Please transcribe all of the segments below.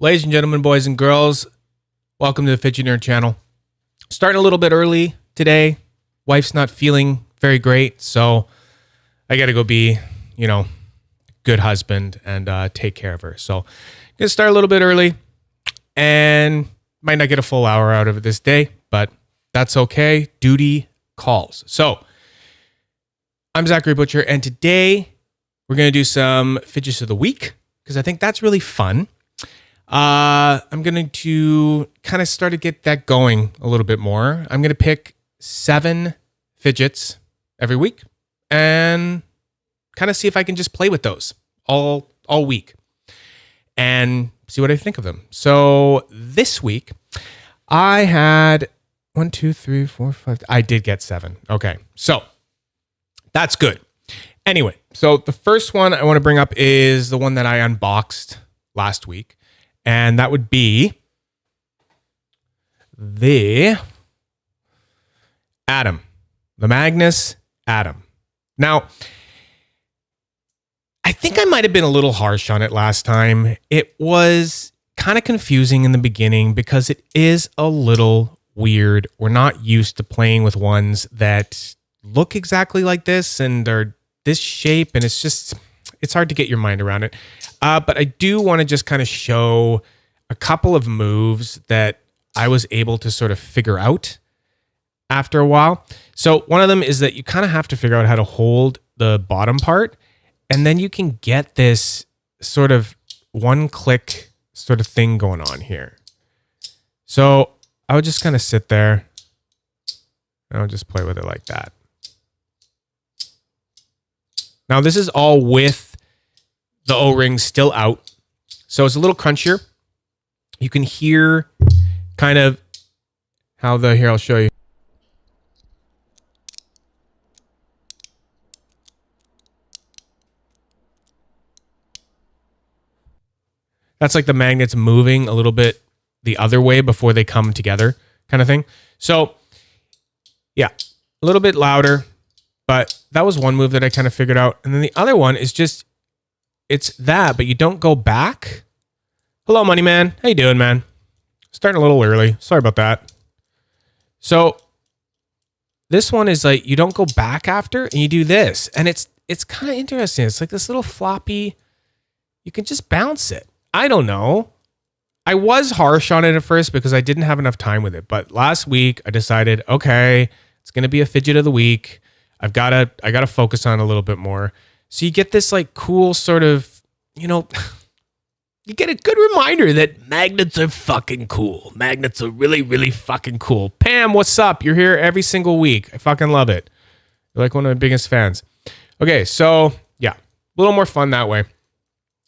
Ladies and gentlemen, boys and girls, welcome to the Fidget Nerd channel. Starting a little bit early today. Wife's not feeling very great, so I got to go be, good husband and take care of her. So I'm going to start a little bit early and might not get a full hour out of it this day, but that's okay. Duty calls. So I'm Zachary Butcher, and today we're going to do some Fidgets of the Week because I think that's really fun. I'm going to kind of start to get that going a little bit more. I'm going to pick 7 fidgets every week and kind of see if I can just play with those all week and see what I think of them. So this week I had 1, 2, 3, 4, 5. I did get 7. Okay. So that's good. Anyway, so the first one I want to bring up is the one that I unboxed last week. And that would be the Atom, the Magnus Atom. Now, I think I might have been a little harsh on it last time. It was kind of confusing in the beginning because it is a little weird. We're not used to playing with ones that look exactly like this and are this shape, and it's hard to get your mind around it. But I do want to just kind of show a couple of moves that I was able to sort of figure out after a while. So one of them is that you kind of have to figure out how to hold the bottom part, and then you can get this sort of one-click sort of thing going on here. So I would just kind of sit there and I'll just play with it like that. Now this is all with the O-ring still out, so it's a little crunchier. You can hear kind of how here, I'll show you. That's like the magnets moving a little bit the other way before they come together kind of thing. So yeah, a little bit louder, but that was one move that I kind of figured out. And then the other one is just, it's that, but you don't go back. Hello, Money Man. How you doing, man? Starting a little early. Sorry about that. So this one is like, you don't go back after and you do this. And it's kind of interesting. It's like this little floppy, you can just bounce it. I don't know. I was harsh on it at first because I didn't have enough time with it. But last week I decided, okay, it's going to be a fidget of the week. I got to focus on it a little bit more. So you get this like cool sort of, you get a good reminder that magnets are fucking cool. Magnets are really, really fucking cool. Pam, what's up? You're here every single week. I fucking love it. You're like one of my biggest fans. Okay, so yeah, a little more fun that way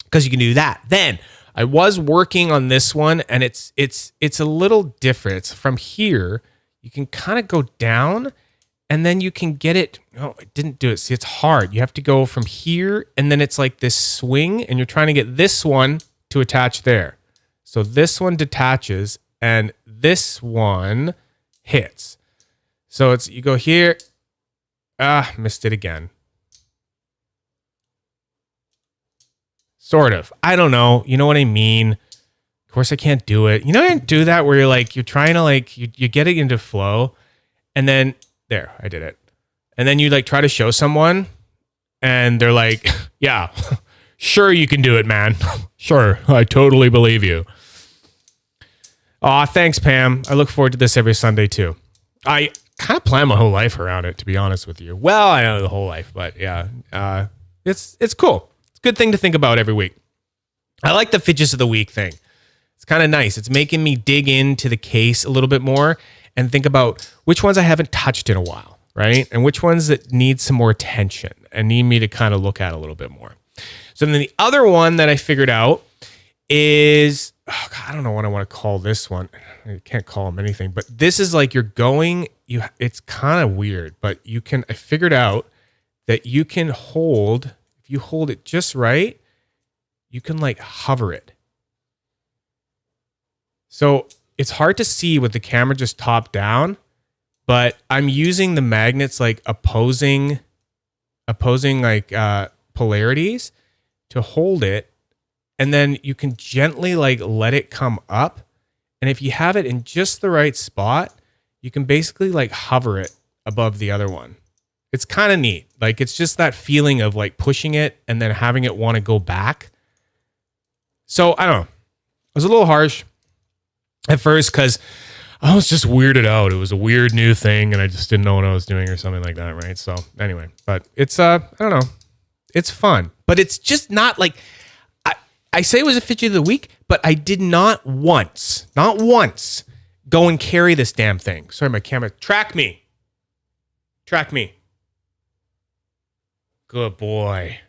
because you can do that. Then I was working on this one, and it's a little different. It's from here. You can kind of go down, and then you can get it. Oh, I didn't do it. See, it's hard. You have to go from here, and then it's like this swing, and you're trying to get this one to attach there. So this one detaches, and this one hits. So it's, you go here. Missed it again. Sort of. I don't know. You know what I mean? Of course I can't do it. You know, I didn't do that where you're trying to you get it into flow, and then there, I did it. And then you try to show someone and they're like, yeah, sure you can do it, man. Sure, I totally believe you. Aw, thanks, Pam. I look forward to this every Sunday too. I kind of plan my whole life around it, to be honest with you. Well, I know the whole life, but yeah, it's cool. It's a good thing to think about every week. I like the Fidgets of the Week thing. It's kind of nice. It's making me dig into the case a little bit more and think about which ones I haven't touched in a while, right? And which ones that need some more attention and need me to kind of look at a little bit more. So then the other one that I figured out is, I don't know what I want to call this one. I can't call them anything, but this is like it's kind of weird, but I figured out that you can hold, if you hold it just right, you can hover it. So it's hard to see with the camera just top down, but I'm using the magnets opposing polarities to hold it and then you can gently like let it come up. And if you have it in just the right spot, you can basically like hover it above the other one. It's kind of neat. Like it's just that feeling of like pushing it and then having it want to go back. So I don't know. It was a little harsh at first because I was just weirded out. It was a weird new thing and I just didn't know what I was doing or something like that, right? So anyway, but it's I don't know. It's fun. But it's just not like I say it was a fidget of the week, but I did not once go and carry this damn thing. Sorry, my camera. Track me. Good boy.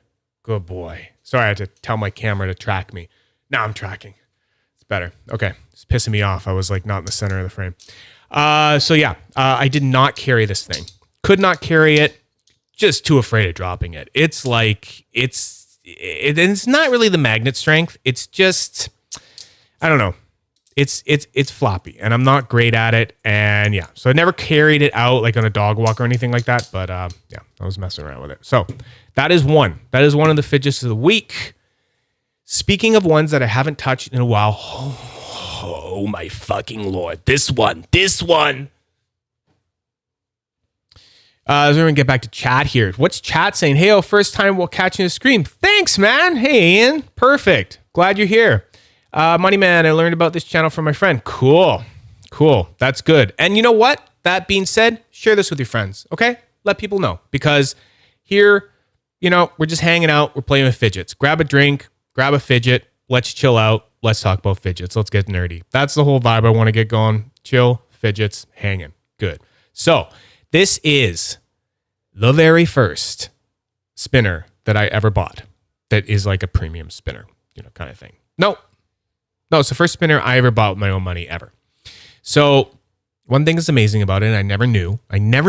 Sorry, I had to tell my camera to track me. Now I'm tracking. It's better. Okay. It's pissing me off. I was like not in the center of the frame. So yeah, I did not carry this thing. Could not carry it. Just too afraid of dropping it. It's like, it's not really the magnet strength. It's just, I don't know. It's floppy and I'm not great at it. And yeah, so I never carried it out like on a dog walk or anything like that. But yeah, I was messing around with it. So that is one of the fidgets of the week. Speaking of ones that I haven't touched in a while. Oh my fucking Lord. This one. So we're going to get back to chat here. What's chat saying? Hey, first time while catching the stream. Thanks, man. Hey, Ian. Perfect. Glad you're here. Money Man, I learned about this channel from my friend. Cool. That's good. And you know what? That being said, share this with your friends, okay? Let people know. Because here, we're just hanging out. We're playing with fidgets. Grab a drink. Grab a fidget. Let's chill out. Let's talk about fidgets. Let's get nerdy. That's the whole vibe I want to get going. Chill, fidgets, hanging. Good. So this is the very first spinner that I ever bought that is like a premium spinner, kind of thing. No, it's the first spinner I ever bought with my own money ever. So one thing that's amazing about it, and I never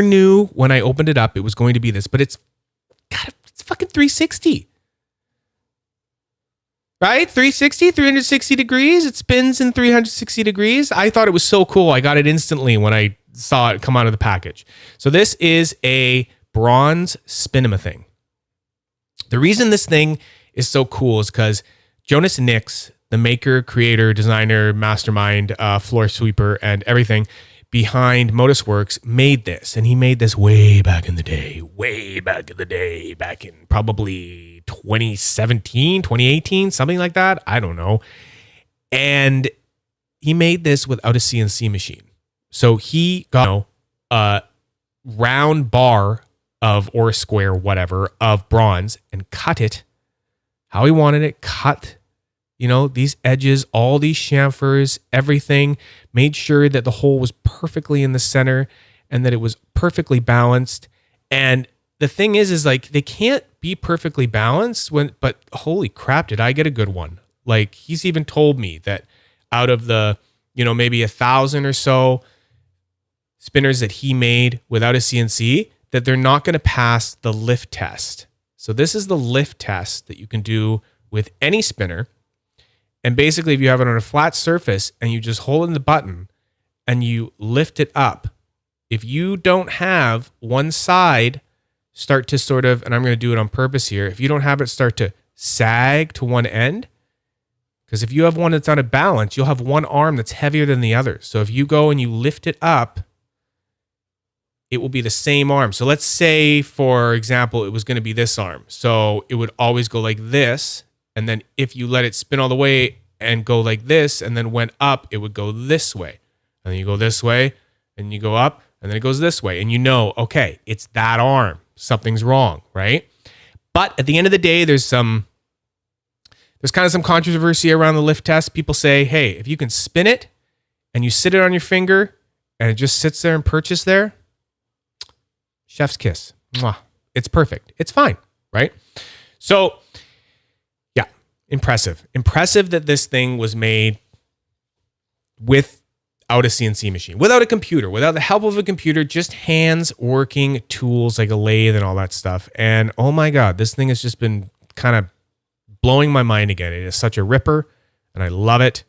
knew when I opened it up, it was going to be this, but it's fucking 360. Right? 360 degrees. It spins in 360 degrees. I thought it was so cool. I got it instantly when I saw it come out of the package. So this is a bronze Spin-A-Thing. The reason this thing is so cool is because Jonas Nix, the maker, creator, designer, mastermind, floor sweeper, and everything behind Modusworks made this. And he made this way back in the day, back in probably 2017, 2018, something like that. I don't know. And he made this without a CNC machine. So he got a round bar or a square, whatever, of bronze and cut it how he wanted it, cut these edges, all these chamfers, everything, made sure that the hole was perfectly in the center and that it was perfectly balanced. And the thing is like they can't be perfectly balanced but holy crap, did I get a good one. Like he's even told me that out of the, maybe 1,000 or so spinners that he made without a CNC, that they're not going to pass the lift test. So this is the lift test that you can do with any spinner. And basically, if you have it on a flat surface and you just hold in the button and you lift it up, if you don't have one side start to sort of, and I'm going to do it on purpose here, if you don't have it start to sag to one end, because if you have one that's out of balance, you'll have one arm that's heavier than the other. So if you go and you lift it up, it will be the same arm. So let's say, for example, it was going to be this arm. So it would always go like this. And then if you let it spin all the way and go like this and then went up, it would go this way. And then you go this way and you go up and then it goes this way. And okay, it's that arm. Something's wrong, right? But at the end of the day, there's kind of some controversy around the lift test. People say, hey, if you can spin it and you sit it on your finger and it just sits there and perches there, chef's kiss. Mwah. It's perfect. It's fine, right? So Impressive that this thing was made without a CNC machine, without a computer, without the help of a computer, just hands working tools like a lathe and all that stuff. And oh my God, this thing has just been kind of blowing my mind again. It is such a ripper and I love it.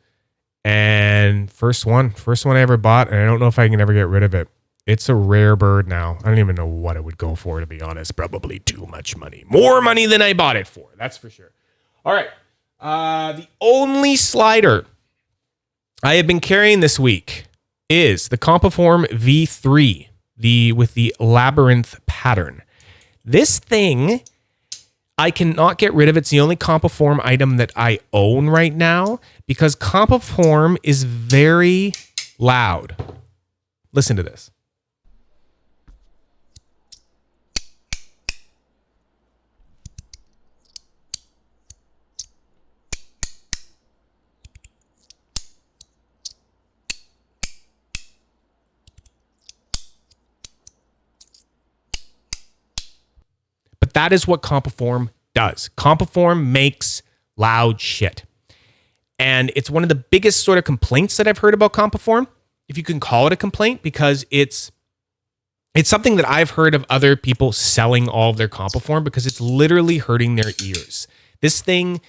And first one I ever bought, and I don't know if I can ever get rid of it. It's a rare bird now. I don't even know what it would go for, to be honest. Probably too much money. More money than I bought it for. That's for sure. All right. The only slider I have been carrying this week is the Compiform V3, with the labyrinth pattern. This thing, I cannot get rid of. It's the only Compiform item that I own right now because Compiform is very loud. Listen to this. But that is what Compiform does. Compiform makes loud shit. And it's one of the biggest sort of complaints that I've heard about Compiform, if you can call it a complaint, because it's something that I've heard of other people selling all of their Compiform because it's literally hurting their ears. This thing,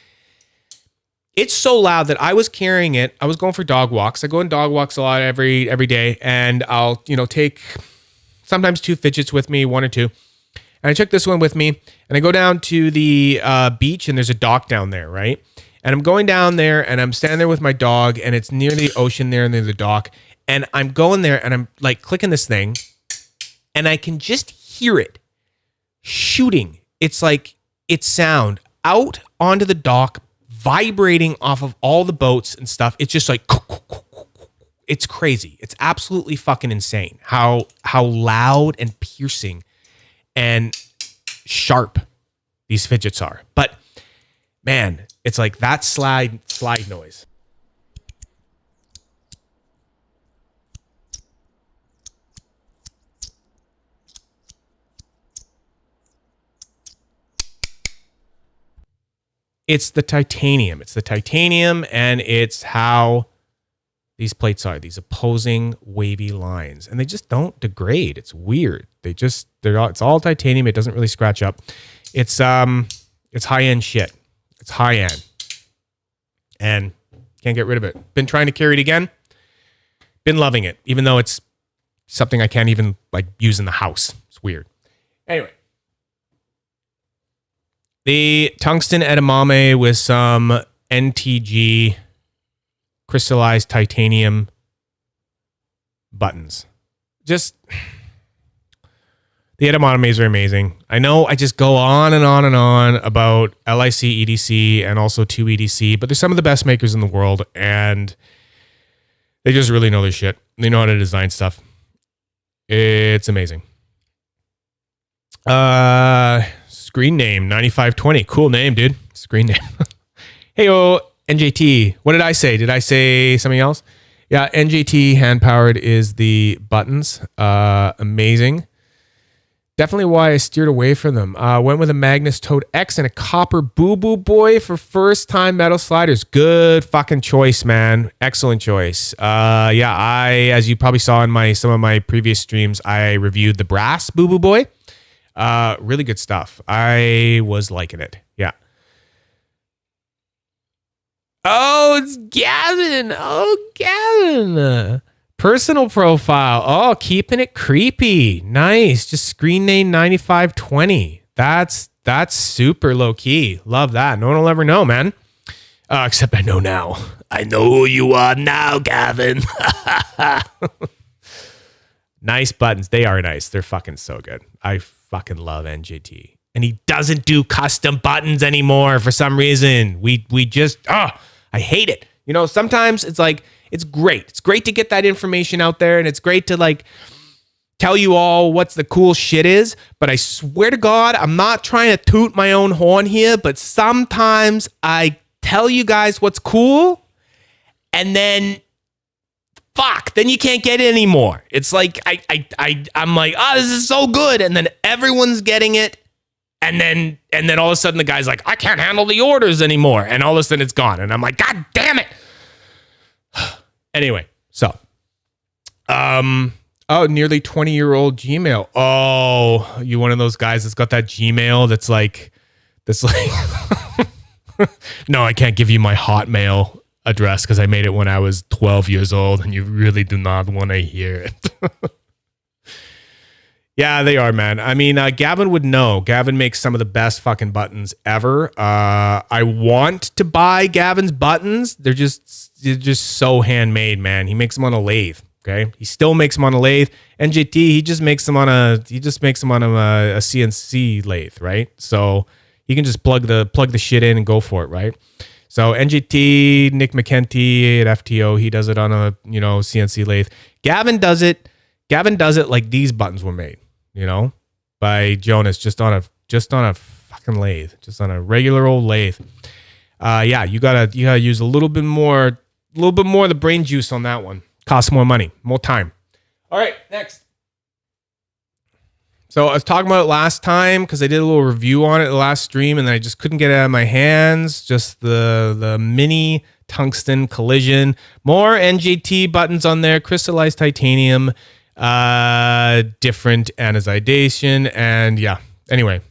it's so loud that I was carrying it. I was going for dog walks. I go on dog walks a lot every day, and I'll, take sometimes 2 Fidgets with me, 1 or 2. And I took this one with me, and I go down to the beach, and there's a dock down there, right? And I'm going down there, and I'm standing there with my dog, and it's near the ocean there, near the dock. And I'm going there, and I'm like clicking this thing, and I can just hear it shooting. It's like its sound out onto the dock, vibrating off of all the boats and stuff. It's just like, it's crazy. It's absolutely fucking insane how loud and piercing and sharp these Fidgets are. But man, it's like that slide noise. It's the titanium. It's the titanium, and it's how these plates are, these opposing wavy lines, and they just don't degrade. It's weird. It's all titanium. It doesn't really scratch up. It's high-end shit. It's high-end, and can't get rid of it. Been trying to carry it again. Been loving it, even though it's something I can't even use in the house. It's weird. Anyway, the tungsten edamame with some NTG crystallized titanium buttons. Just, the edamames are amazing. I know I just go on and on and on about LIC EDC and also 2EDC, but they're some of the best makers in the world, and they just really know their shit. They know how to design stuff. It's amazing. Screen name 9520. Cool name, dude. Screen name. Hey, NJT. What did I say? Did I say something else? Yeah, NJT hand powered is the buttons. Amazing. Definitely why I steered away from them. Went with a Magnus Toad X and a copper Boo Boo Boy for first time metal sliders. Good fucking choice, man. Excellent choice. As you probably saw in some of my previous streams, I reviewed the brass Boo Boo Boy. Really good stuff. I was liking it. Yeah. Oh, it's Gavin. Gavin. Personal profile. Oh, keeping it creepy. Nice. Just screen name 9520. That's super low key. Love that. No one will ever know, man. Except I know now. I know who you are now, Gavin. Nice buttons. They are nice. They're fucking so good. I fucking love NJT. And he doesn't do custom buttons anymore for some reason. We just, I hate it. Sometimes it's it's great. It's great to get that information out there, and it's great to tell you all what's the cool shit is. But I swear to God, I'm not trying to toot my own horn here, but sometimes I tell you guys what's cool, and then then you can't get it anymore. It's I'm like, this is so good, and then everyone's getting it, and then all of a sudden the guy's like, I can't handle the orders anymore, and all of a sudden it's gone, and I'm like, God damn it. Anyway, so, nearly 20-year-old Gmail. Oh, you one of those guys that's got that Gmail that's no, I can't give you my Hotmail address because I made it when I was 12 years old, and you really do not want to hear it. Yeah, they are, man. I mean, Gavin would know. Gavin makes some of the best fucking buttons ever. I want to buy Gavin's buttons. They're just so handmade, man. He makes them on a lathe. Okay, he still makes them on a lathe. NJT, he just makes them on a CNC lathe, right? So he can just plug the shit in and go for it, right? So NJT, Nick McKenty at FTO, he does it on a CNC lathe. Gavin does it like these buttons were made, by Jonas, just on a fucking lathe, just on a regular old lathe. Yeah, you gotta use a little bit more of the brain juice on that one. Costs more money, more time. All right, next. So I was talking about it last time because I did a little review on it the last stream, and then I just couldn't get it out of my hands. Just the mini tungsten collision. More NJT buttons on there, crystallized titanium, different anodization, and yeah. Anyway,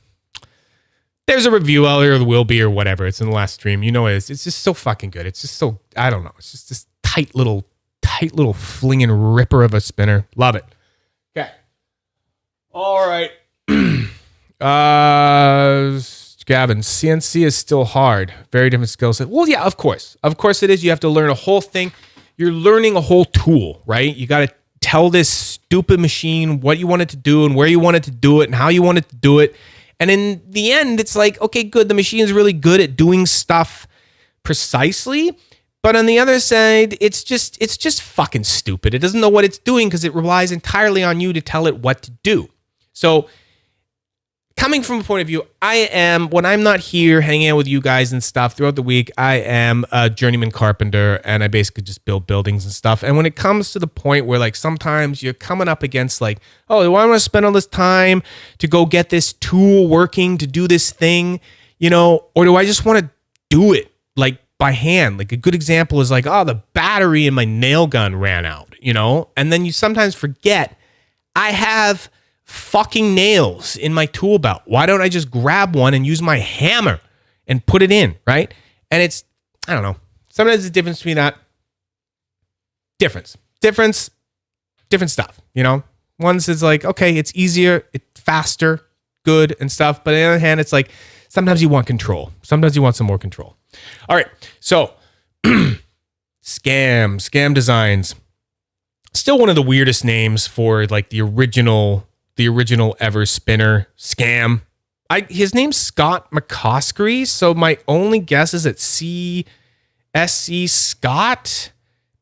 there's a review out there, or there will be, or whatever. It's in the last stream. You know it is. It's just so fucking good. It's just so, I don't know. It's just this tight little flinging ripper of a spinner. Love it. Okay. All right. Gavin, CNC is still hard. Very different skill set. Well, yeah, of course. Of course it is. You have to learn a whole thing. You're learning a whole tool, right? You got to tell this stupid machine what you want it to do and where you want it to do it and how you want it to do it. And in the end, it's like, okay, good. The machine is really good at doing stuff precisely. But on the other side, it's just fucking stupid. It doesn't know what it's doing because it relies entirely on you to tell it what to do. So coming from a point of view, when I'm not here hanging out with you guys and stuff throughout the week, I am a journeyman carpenter and I basically just build buildings and stuff. And when it comes to the point where like sometimes you're coming up against like, oh, do I want to spend all this time to go get this tool working to do this thing, or do I just want to do it like by hand? Like a good example is like, oh, the battery in my nail gun ran out, and then you sometimes forget I have fucking nails in my tool belt. Why don't I just grab one and use my hammer and put it in, right? And it's, I don't know. Sometimes the difference between that, different stuff, One's is like, okay, it's easier, it's faster, good and stuff. But on the other hand, it's like, sometimes you want control. Sometimes you want some more control. All right, so Scam Designs. Still one of the weirdest names for like the original ever spinner. Scam. His name's Scott McCoskey, so my only guess is that CSC Scott.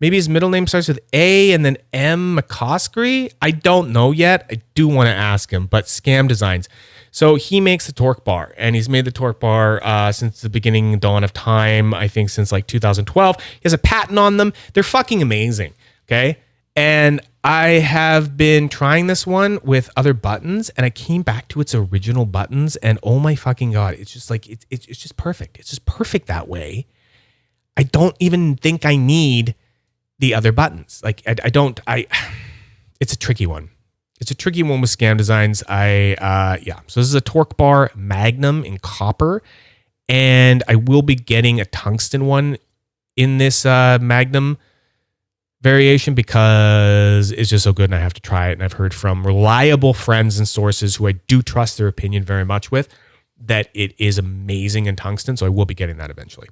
Maybe his middle name starts with A and then M McCoskey. I don't know yet. I do want to ask him, but Scam Designs. So he makes the torque bar, and he's made the torque bar since the beginning dawn of time, I think since like 2012. He has a patent on them. They're fucking amazing, okay? And I have been trying this one with other buttons, and I came back to its original buttons, and oh my fucking God, it's just like, it's just perfect. It's just perfect that way. I don't even think I need the other buttons. Like, it's a tricky one. It's a tricky one with Scam Designs. So this is a torque bar Magnum in copper, and I will be getting a tungsten one in this Magnum variation because it's just so good and I have to try it. And I've heard from reliable friends and sources who I do trust their opinion very much with that it is amazing in tungsten. So I will be getting that eventually.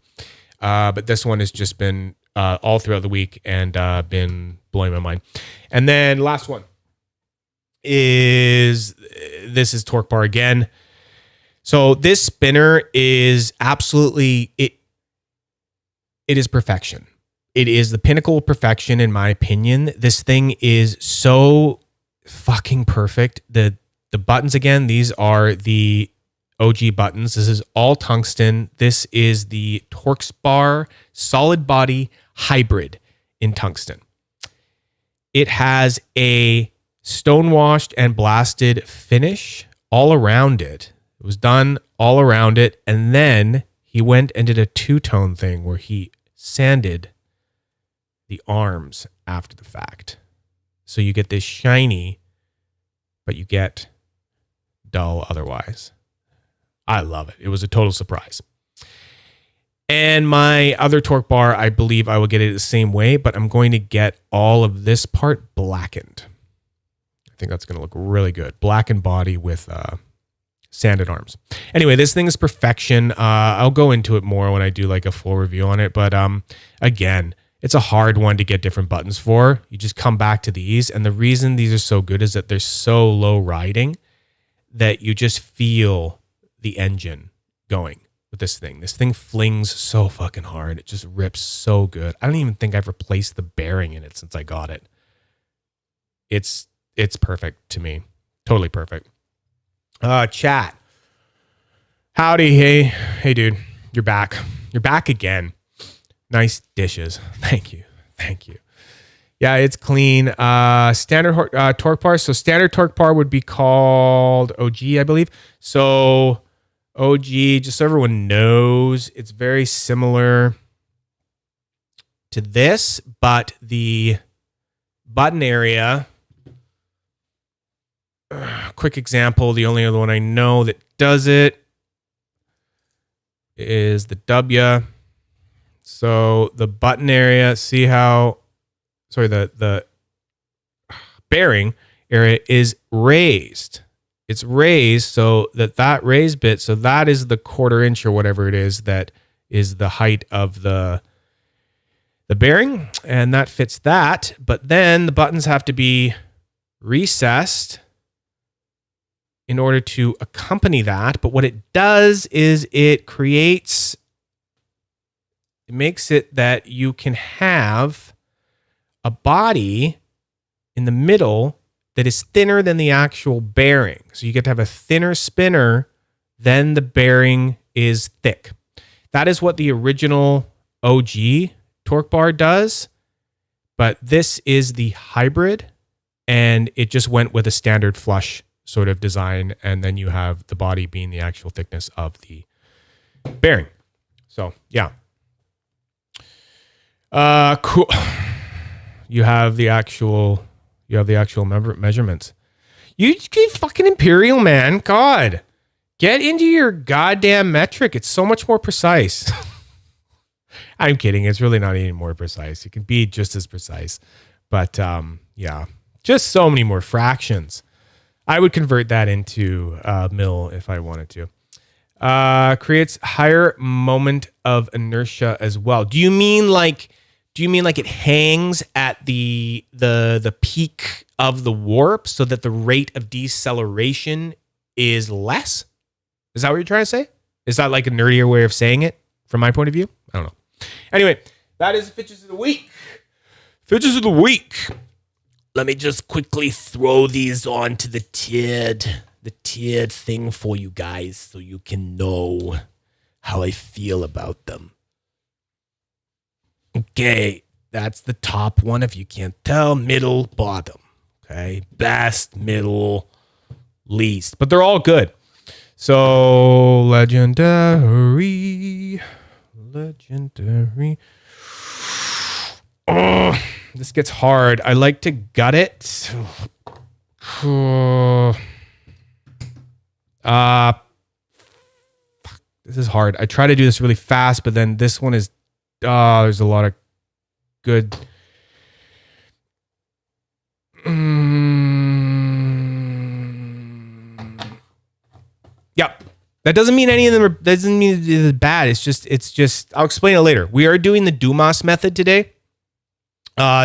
But this one has just been all throughout the week and been blowing my mind. And then last one is torque bar again. So this spinner is absolutely, it is perfection. It is the pinnacle of perfection, in my opinion. This thing is so fucking perfect. The buttons, again, these are the OG buttons. This is all tungsten. This is the Torx solid body hybrid in tungsten. It has a stonewashed and blasted finish all around it. It was done all around it. And then he went and did a two-tone thing where he sanded the arms after the fact. So you get this shiny, but you get dull otherwise. I love it. It was a total surprise. And my other torque bar, I believe I will get it the same way, but I'm going to get all of this part blackened. I think that's going to look really good. Blackened body with sanded arms. Anyway, this thing is perfection. I'll go into it more when I do like a full review on it. But again, it's a hard one to get different buttons for. You just come back to these. And the reason these are so good is that they're so low riding that you just feel the engine going with this thing. This thing flings so fucking hard. It just rips so good. I don't even think I've replaced the bearing in it since I got it. It's perfect to me. Totally perfect. Chat. Howdy. Hey, dude. You're back. You're back again. Nice dishes. Thank you. Yeah, it's clean. Standard torque bar. So standard torque bar would be called OG, I believe. So OG, just so everyone knows, it's very similar to this, but the button area, quick example, the only other one I know that does it is the W. So the button area, see how, sorry, the bearing area is raised. It's raised so that raised bit, so that is the 1/4 inch or whatever it is that is the height of the bearing, and that fits that. But then the buttons have to be recessed in order to accompany that. But what it does is it makes it that you can have a body in the middle that is thinner than the actual bearing. So you get to have a thinner spinner than the bearing is thick. That is what the original OG torque bar does, but this is the hybrid, and it just went with a standard flush sort of design, and then you have the body being the actual thickness of the bearing. So yeah. Cool. You have the actual measurements. You fucking Imperial, man. God, get into your goddamn metric. It's so much more precise. I'm kidding. It's really not any more precise. It can be just as precise, but yeah, just so many more fractions. I would convert that into mil if I wanted to. Creates higher moment of inertia as well. Do you mean like it hangs at the peak of the warp so that the rate of deceleration is less? Is that what you're trying to say? Is that like a nerdier way of saying it from my point of view? I don't know. Anyway, that is Fidgets of the Week. Fidgets of the Week. Let me just quickly throw these onto the tiered thing for you guys so you can know how I feel about them. Okay, that's the top one if you can't tell. Middle, bottom. Okay, best, middle, least. But they're all good. So, legendary. Oh, this gets hard. I like to gut it. This is hard. I try to do this really fast, but then this one is there's a lot of good. Yep. That doesn't mean any of them doesn't mean it's bad. It's just, I'll explain it later. We are doing the Dumas method today.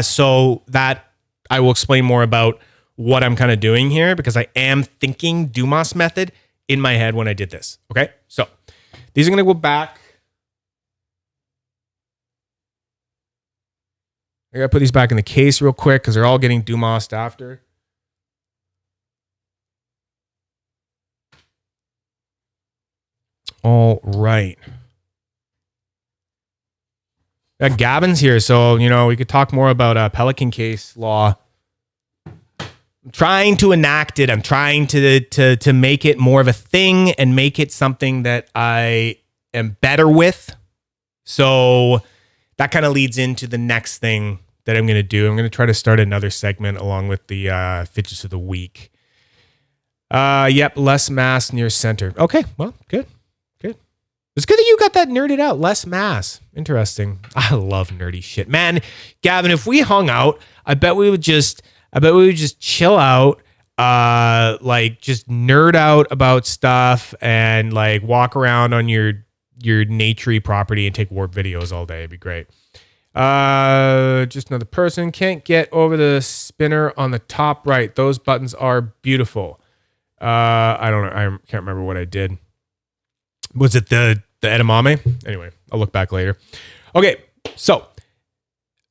So that I will explain more about what I'm kind of doing here because I am thinking Dumas method in my head when I did this. Okay. So these are going to go back. I got to put these back in the case real quick because they're all getting Dumased after. All right. Gavin's here, so, we could talk more about Pelican case law. I'm trying to enact it. I'm trying to make it more of a thing and make it something that I am better with. So that kind of leads into the next thing that I'm going to do. I'm going to try to start another segment along with the Fidgets of the Week. Yep, less mass near center. Okay, well, good. It's good that you got that nerded out. Less mass. Interesting. I love nerdy shit. Man, Gavin, if we hung out, I bet we would just chill out. like just nerd out about stuff and like walk around on your naturey property and take warp videos all day. It'd be great. Just another person. Can't get over the spinner on the top right. Those buttons are beautiful. I don't know. I can't remember what I did. Was it the edamame? Anyway, I'll look back later. Okay, so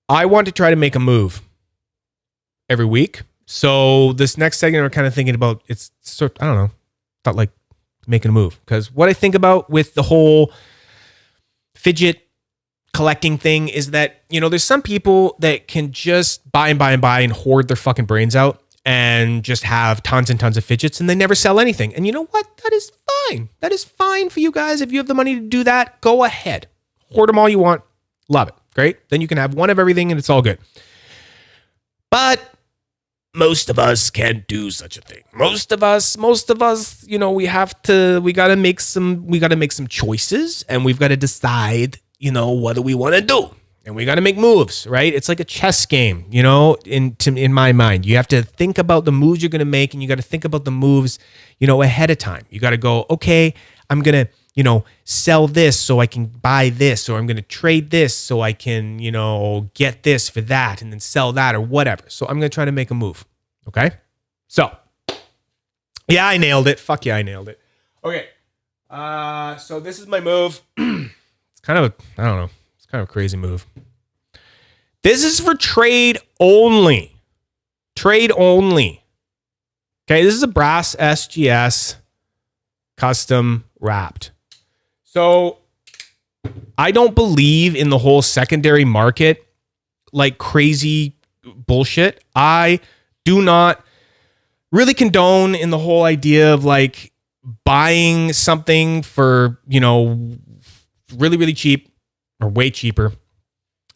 I want to try to make a move every week. So this next segment, we're kind of thinking about, it's sort, I don't know, not like making a move. Because what I think about with the whole fidget collecting thing is that, you know, there's some people that can just buy and hoard their fucking brains out and just have tons and tons of fidgets and they never sell anything. And you know what? That is fine. That is fine for you guys. If you have the money to do that, go ahead. Hoard them all you want. Love it. Great. Then you can have one of everything and it's all good. But most of us can't do such a thing. Most of us, you know, we got to make some choices and we've got to decide, you know, what do we want to do? And we got to make moves, right? It's like a chess game, you know, in my mind. You have to think about the moves you're going to make and you got to think about the moves, you know, ahead of time. You got to go, okay, I'm going to, you know, sell this so I can buy this, or I'm going to trade this so I can, you know, get this for that and then sell that or whatever. So I'm going to try to make a move. Okay. So yeah, I nailed it. Fuck yeah, I nailed it. Okay. So this is my move. It's kind of I don't know. It's kind of a crazy move. This is for trade only. Trade only. Okay. This is a brass SGS custom wrapped. So I don't believe in the whole secondary market, like crazy bullshit. I do not really condone in the whole idea of like buying something for, you know, really, really cheap or way cheaper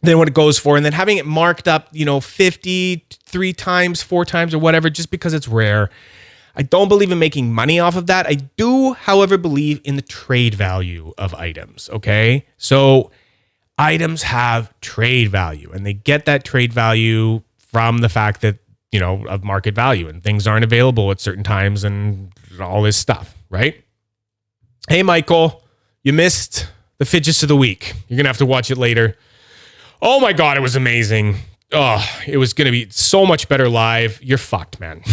than what it goes for. And then having it marked up, you know, 50, 3 times, 4 times or whatever, just because it's rare. I don't believe in making money off of that. I do, however, believe in the trade value of items. Okay. So items have trade value and they get that trade value from the fact that, you know, of market value and things aren't available at certain times and all this stuff, right? Hey, Michael, you missed the Fidgets of the week. You're going to have to watch it later. Oh my God, it was amazing. Oh, it was going to be so much better live. You're fucked, man.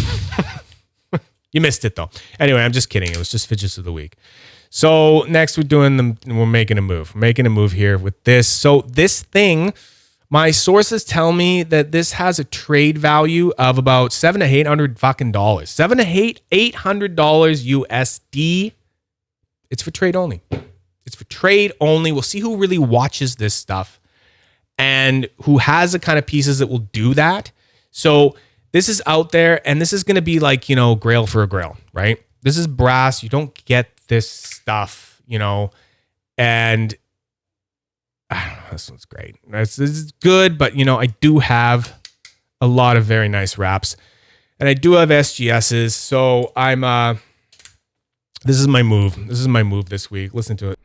You missed it though. Anyway, I'm just kidding. It was just Fidgets of the week. So next we're making a move. We're making a move here with this. So this thing, my sources tell me that this has a trade value of about $700 to $800 fucking dollars. $700 to $800 USD. It's for trade only. It's for trade only. We'll see who really watches this stuff and who has the kind of pieces that will do that. So this is out there and this is going to be like, you know, grail for a grail, right? This is brass. You don't get this stuff, you know, and I don't know, this one's great. This is good, but you know, I do have a lot of very nice wraps and I do have SGSs. So I'm, this is my move. This is my move this week. Listen to it.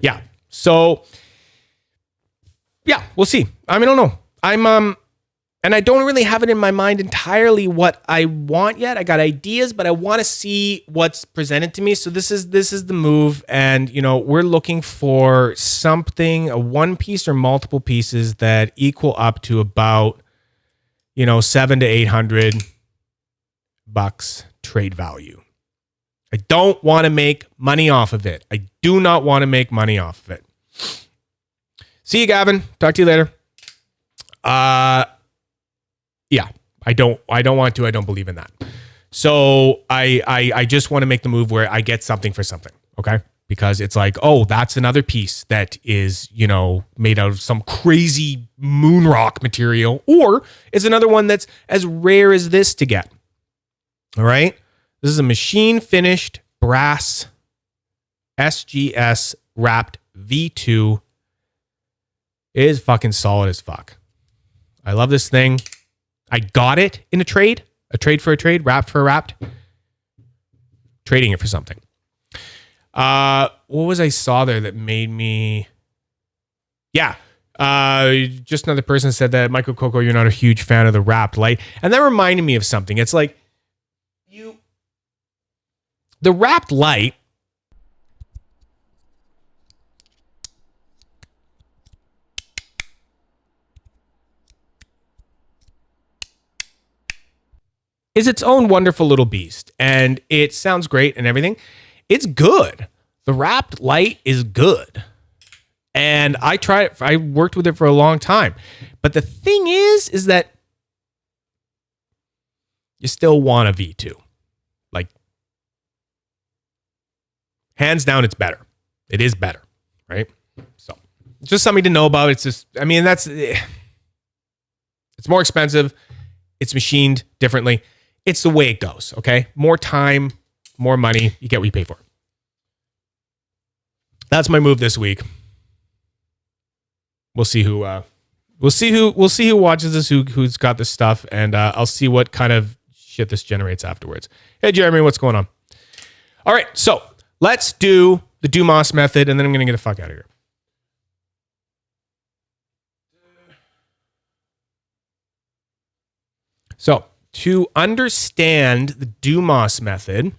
Yeah. So yeah, we'll see. I mean, I don't know. I'm and I don't really have it in my mind entirely what I want yet. I got ideas, but I want to see what's presented to me. So this is the move, and you know, we're looking for something, a one piece or multiple pieces that equal up to about, you know, $700 to $800 trade value. I don't want to make money off of it. I do not want to make money off of it. See you, Gavin. Talk to you later. Yeah, I don't want to. I don't believe in that. So I just want to make the move where I get something for something. Okay. Because it's like, oh, that's another piece that is, you know, made out of some crazy moon rock material, or it's another one that's as rare as this to get. All right. This is a machine finished brass SGS Rapt V2 It is fucking solid as fuck. I love this thing. I got it in a trade for a trade, Rapt for a Rapt. Trading it for something. What was I saw there that made me... Yeah. Just another person said that, Michael Coco, you're not a huge fan of the Rapt Lite. And that reminded me of something. It's like, the Rapt Lite is its own wonderful little beast. And it sounds great and everything. It's good. The Rapt Lite is good. And I tried it. I worked with it for a long time. But the thing is that you still want a V2. Like, hands down, it's better. It is better, right? So, just something to know about. It's just, I mean, it's more expensive. It's machined differently. It's the way it goes, okay? More time, more money, you get what you pay for. That's my move this week. We'll see who watches this, who's got this stuff, and I'll see what kind of shit this generates afterwards. Hey Jeremy, what's going on? All right, so let's do the Dumas method, and then I'm gonna get the fuck out of here. So to understand the Dumas method,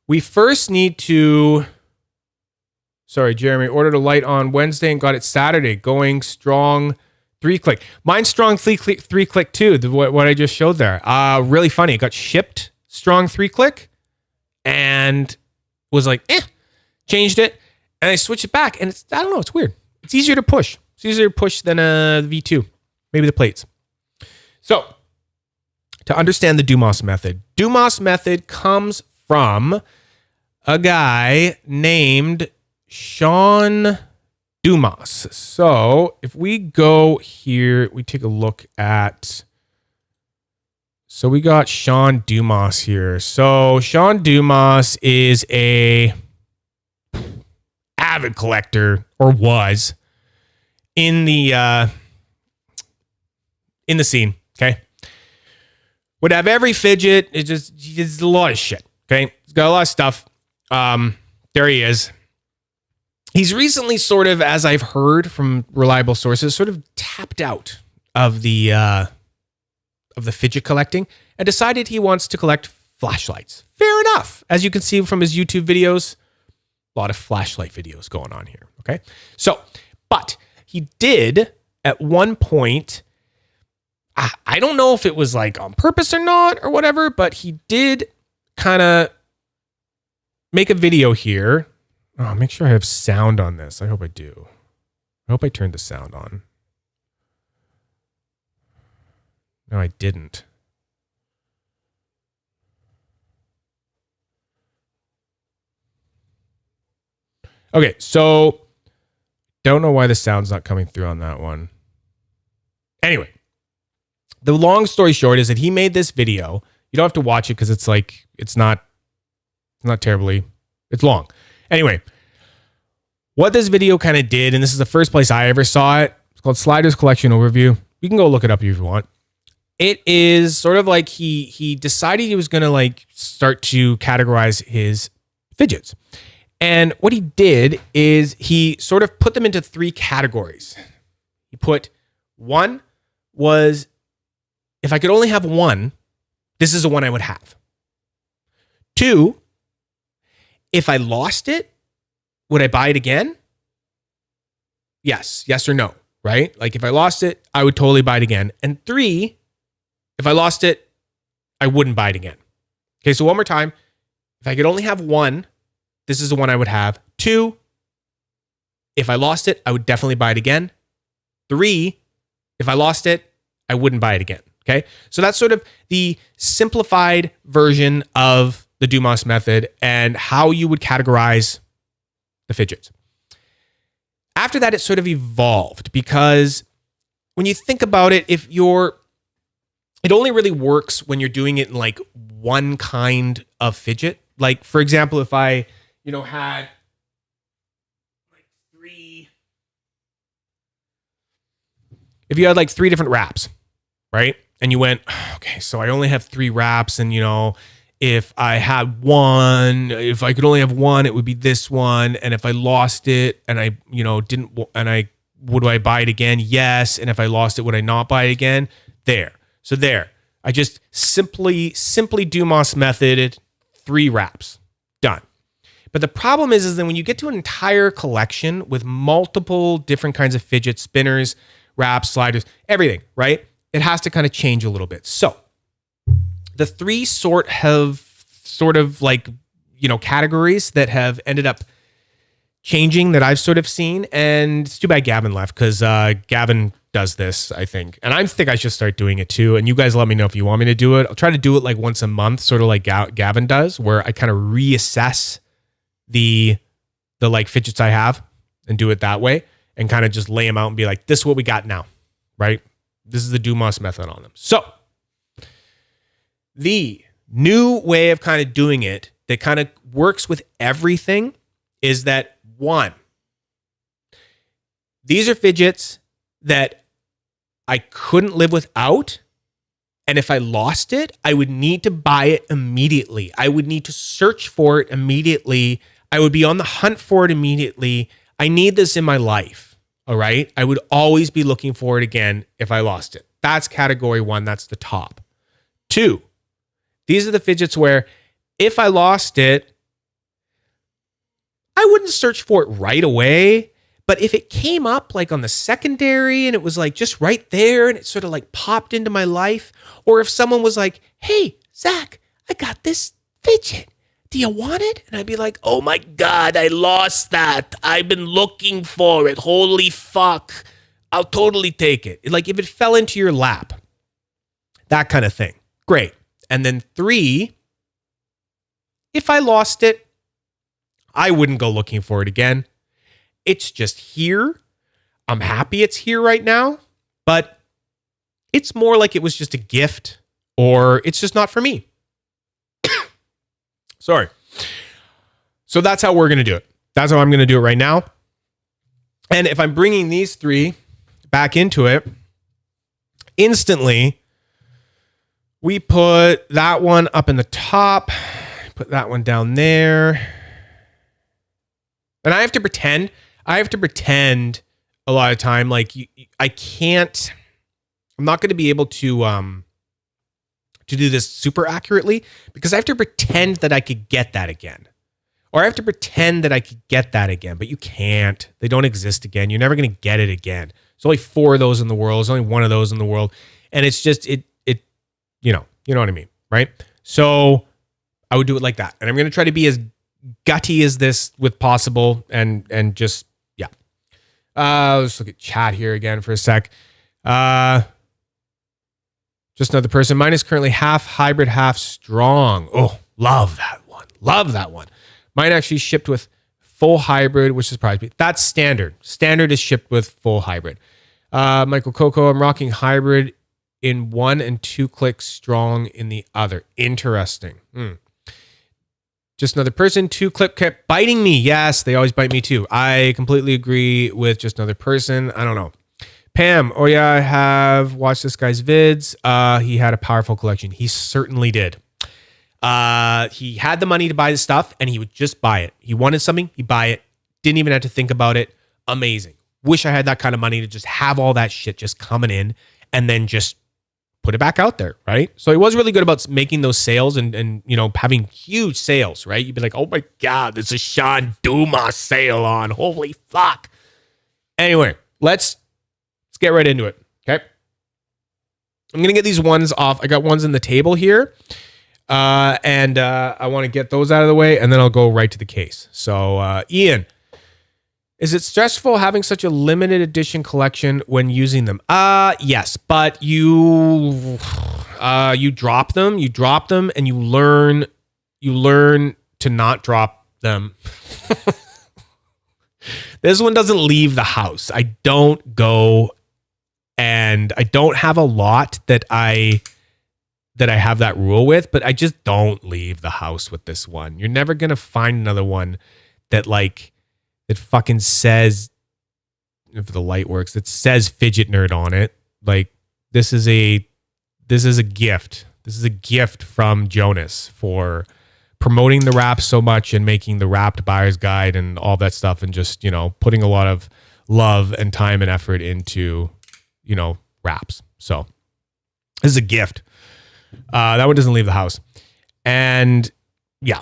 we first need to... Sorry, Jeremy, ordered a light on Wednesday and got it Saturday. Going strong 3-click. Mine's strong 3-click too, what I just showed there. Really funny. It got shipped strong 3-click and was like, changed it. And I switched it back. And I don't know, it's weird. It's easier to push. It's easier to push than a V2. Maybe the plates. So, to understand the Dumas method comes from a guy named Sean Dumas. So if we go here, we take a look at... So we got Sean Dumas here. So Sean Dumas is a avid collector, or was, in the scene, okay? Would have every fidget. It's a lot of shit, okay? He's got a lot of stuff. There he is. He's recently sort of, as I've heard from reliable sources, sort of tapped out of the fidget collecting and decided he wants to collect flashlights. Fair enough. As you can see from his YouTube videos, a lot of flashlight videos going on here, okay? So, but he did at one point, I don't know if it was like on purpose or not or whatever, but he did kind of make a video here. Oh, make sure I have sound on this. I hope I do. I hope I turned the sound on. No, I didn't. Okay, so don't know why the sound's not coming through on that one. Anyway, the long story short is that he made this video. You don't have to watch it because it's like, it's not terribly, it's long. Anyway, what this video kind of did, and this is the first place I ever saw it, it's called Sliders Collection Overview. You can go look it up if you want. It is sort of like he decided he was going to like start to categorize his fidgets. And what he did is he sort of put them into 3 categories. He put, one was, if I could only have one, this is the one I would have. 2, if I lost it, would I buy it again? Yes or no, right? Like if I lost it, I would totally buy it again. And 3, if I lost it, I wouldn't buy it again. Okay, so one more time. If I could only have one, this is the one I would have. 2, if I lost it, I would definitely buy it again. 3, if I lost it, I wouldn't buy it again. Okay, so that's sort of the simplified version of the Dumas method and how you would categorize the fidgets. After that, it sort of evolved because when you think about it, it only really works when you're doing it in like one kind of fidget. Like, for example, if I, had like 3 if you had like 3 different wraps, right? And you went, okay, so I only have 3 wraps, and if I had one, if I could only have one, it would be this one. And if I lost it and I, would I buy it again? Yes. And if I lost it, would I not buy it again? There. So there. I just simply Dumas Method 3 wraps. Done. But the problem is that when you get to an entire collection with multiple different kinds of fidget spinners, wraps, sliders, everything, right? It has to kind of change a little bit. So the 3 sort of like, categories that have ended up changing that I've sort of seen. And it's too bad Gavin left, because Gavin does this, I think. And I think I should start doing it too. And you guys let me know if you want me to do it. I'll try to do it like once a month, sort of like Gavin does, where I kind of reassess the like fidgets I have and do it that way, and kind of just lay them out and be like, this is what we got now, right? This is the Dumas method on them. So the new way of kind of doing it that kind of works with everything is that, 1, these are fidgets that I couldn't live without. And if I lost it, I would need to buy it immediately. I would need to search for it immediately. I would be on the hunt for it immediately. I need this in my life. All right. I would always be looking for it again if I lost it. That's category 1. That's the top. 2, these are the fidgets where if I lost it, I wouldn't search for it right away. But if it came up like on the secondary and it was like just right there and it sort of like popped into my life, or if someone was like, hey, Zach, I got this fidget. Do you want it? And I'd be like, oh my God, I lost that. I've been looking for it. Holy fuck. I'll totally take it. Like if it fell into your lap, that kind of thing. Great. And then 3, if I lost it, I wouldn't go looking for it again. It's just here. I'm happy it's here right now, but it's more like it was just a gift, or it's just not for me. Sorry. So that's how we're going to do it. That's how I'm going to do it right now. And if I'm bringing these 3 back into it, instantly, we put that one up in the top, put that one down there. And I have to pretend a lot of time, like I'm not going to be able to do this super accurately, because I have to pretend that I could get that again. Or I have to pretend that I could get that again, but you can't. They don't exist again. You're never going to get it again. There's only 4 of those in the world. There's only 1 of those in the world. And it's just, you know what I mean, right? So I would do it like that. And I'm going to try to be as gutty as this with possible, and just, yeah. Let's look at chat here again for a sec. Just another person. Mine is currently half hybrid, half strong. Oh, love that one. Love that one. Mine actually shipped with full hybrid, which surprised me. That's standard. Standard is shipped with full hybrid. Michael Coco, I'm rocking hybrid in 1 and 2 clicks, strong in the other. Interesting. Just another person. 2 clip kept biting me. Yes, they always bite me too. I completely agree with just another person. I don't know. Pam, oh yeah, I have watched this guy's vids. He had a powerful collection. He certainly did. He had the money to buy the stuff, and he would just buy it. He wanted something, he'd buy it. Didn't even have to think about it. Amazing. Wish I had that kind of money to just have all that shit just coming in and then just put it back out there, right? So he was really good about making those sales and having huge sales, right? You'd be like, oh my God, there's a Sean Dumas sale on. Holy fuck. Anyway, let's get right into it, okay? I'm going to get these ones off. I got ones in the table here, and I want to get those out of the way, and then I'll go right to the case. So, Ian, is it stressful having such a limited edition collection when using them? Yes, but you drop them, and you learn to not drop them. This one doesn't leave the house. I don't go, and I don't have a lot that I have that rule with, but I just don't leave the house with this one. You're never going to find another one that fucking says, if the light works, it says Fidget Nerd on it. Like this is a gift. This is a gift from Jonas for promoting the Rapt so much and making the Rapt buyer's guide and all that stuff, and just, you know, putting a lot of love and time and effort into, you know, Rapts. So this is a gift. That one doesn't leave the house. And yeah,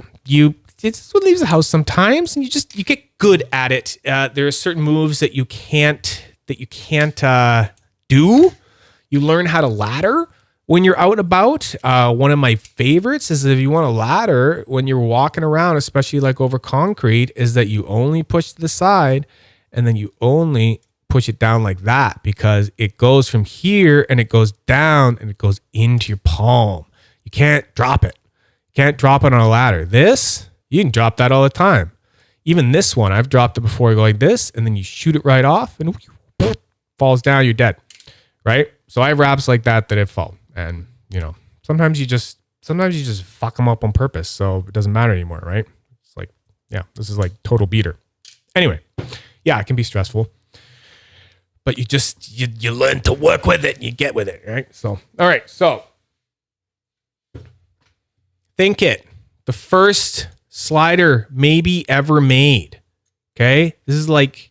it's what leaves the house sometimes, and you get good at it. There are certain moves that you can't do. You learn how to ladder when you're out and about. One of my favorites is if you want to ladder when you're walking around, especially like over concrete, is that you only push to the side and then you only push it down like that, because it goes from here and it goes down and it goes into your palm. You can't drop it. You can't drop it on a ladder. This, you can drop that all the time. Even this one, I've dropped it before, going like this, and then you shoot it right off and falls down, you're dead. Right? So I have Rapts like that it fall. And, you know, sometimes you just fuck them up on purpose, so it doesn't matter anymore, right? It's like, yeah, this is like total beater. Anyway, yeah, it can be stressful, but you learn to work with it and you get with it, right? So, all right, so think it. The first slider maybe ever made. Okay? This is like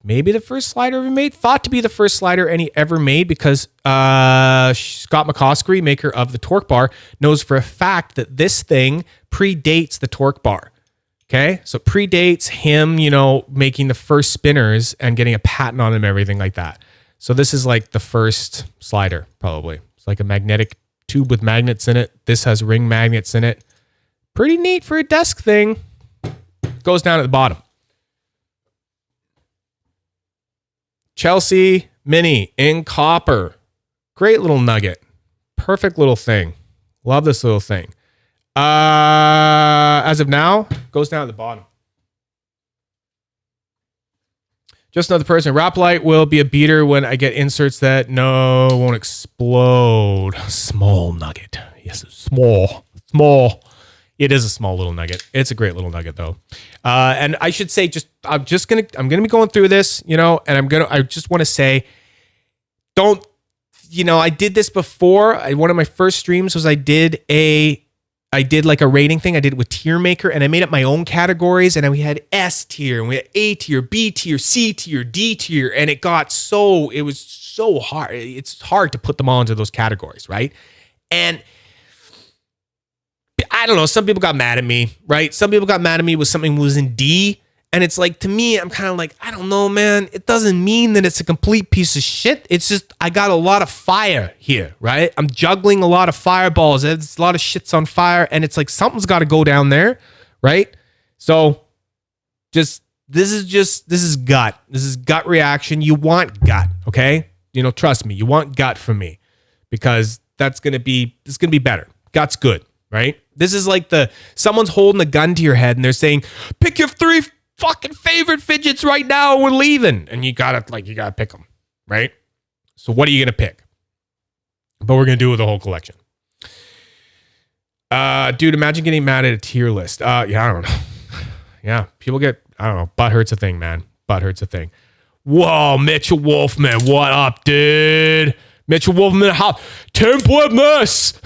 maybe the first slider ever made, thought to be the first slider ever made, because Scott McCoskey, maker of the torque bar, knows for a fact that this thing predates the torque bar. Okay, so predates him, you know, making the first spinners and getting a patent on them and everything like that. So this is like the first slider, probably. It's like a magnetic tube with magnets in it. This has ring magnets in it. Pretty neat for a desk thing. Goes down at the bottom. Chelsea Mini in copper. Great little nugget. Perfect little thing. Love this little thing. As of now, goes down at the bottom. Just another person. Rapt light will be a beater when I get inserts that won't explode. Small nugget. Yes, it's small. Small. It is a small little nugget. It's a great little nugget though. And I should say, I'm gonna be going through this, you know, and I just want to say, don't, you know, I did this before. One of my first streams was I did like a rating thing. I did it with Tier Maker, and I made up my own categories, and we had S tier, and we had A tier, B tier, C tier, D tier, and it was so hard. It's hard to put them all into those categories, right? And I don't know, some people got mad at me, right? Some people got mad at me with something was in D, and it's like, to me, I'm kind of like, I don't know, man. It doesn't mean that it's a complete piece of shit. It's just, I got a lot of fire here, right? I'm juggling a lot of fireballs. There's a lot of shit's on fire, and it's like, something's got to go down there, right? So this is gut. This is gut reaction. You want gut, okay? You know, trust me, you want gut from me, because it's going to be better. Gut's good, right? This is like someone's holding a gun to your head and they're saying, pick your 3 fucking favorite fidgets right now, we're leaving. And you gotta pick them, right? So what are you gonna pick? But we're gonna do it with the whole collection. Dude, imagine getting mad at a tier list. Yeah, I don't know. Yeah, people get, I don't know, butt hurt's a thing, man. Butt hurt's a thing. Whoa, Mitchell Wolfman, what up, dude? Mitchell Wolfman, how? Tim Blimbus!